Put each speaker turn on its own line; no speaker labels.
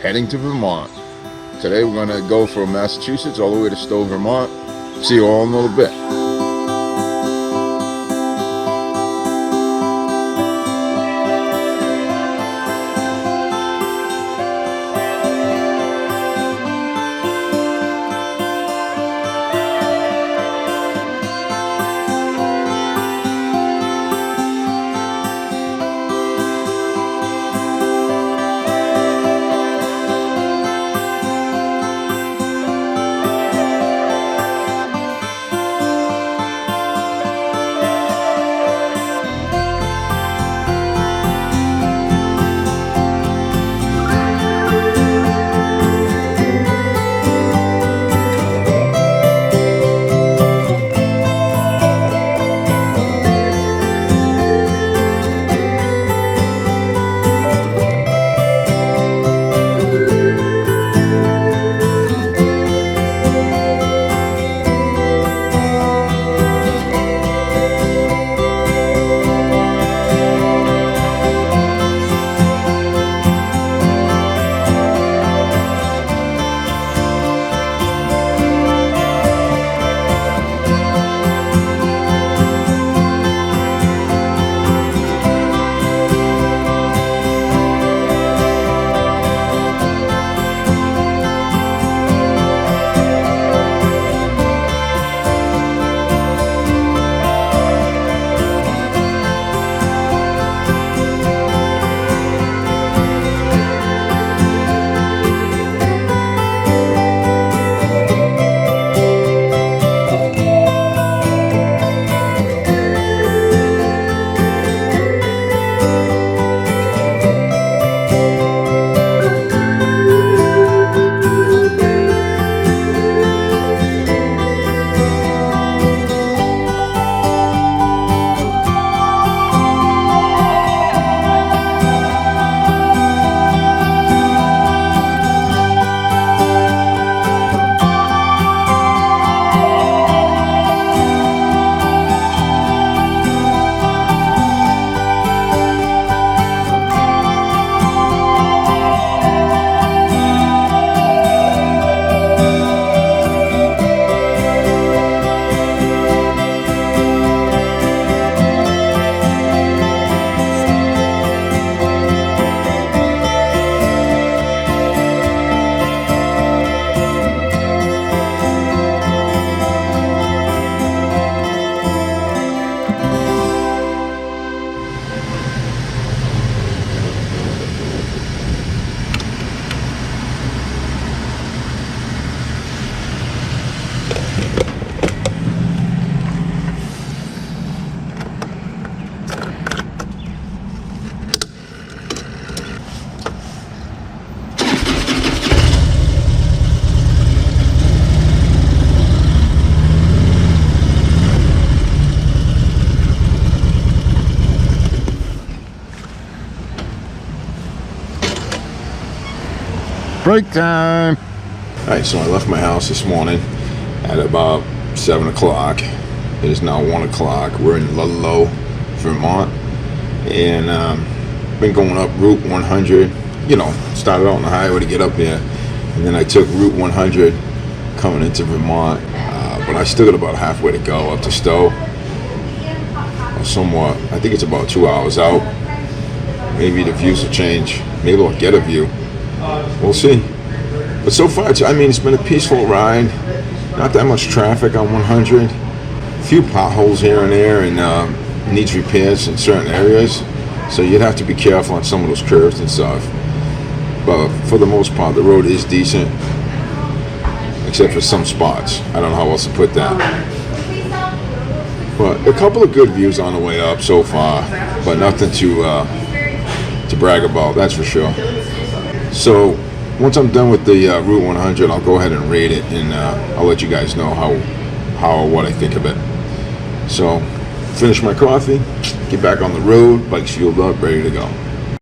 heading to Vermont. Today we're going to go from Massachusetts all the way to Stowe, Vermont. See you all in a little bit. Break time! Alright, so I left my house this morning at about 7 o'clock. It is now 1 o'clock. We're in Ludlow, Vermont. And been going up Route 100. You know, started out on the highway to get up there. And then I took Route 100 coming into Vermont. But I still got about halfway to go up to Stowe. Or somewhat. I think it's about 2 hours out. Maybe the views will change. Maybe I'll get a view. We'll see. But so far, it's been a peaceful ride. Not that much traffic on 100. A few potholes here and there, and needs repairs in certain areas. So you'd have to be careful on some of those curves and stuff. But for the most part, the road is decent, except for some spots. I don't know how else to put that. But a couple of good views on the way up so far, but nothing to brag about, that's for sure. So once I'm done with the Route 100, I'll go ahead and rate it, and I'll let you guys know how or what I think of it. So finish my coffee, get back on the road, bike's fueled up, ready to go.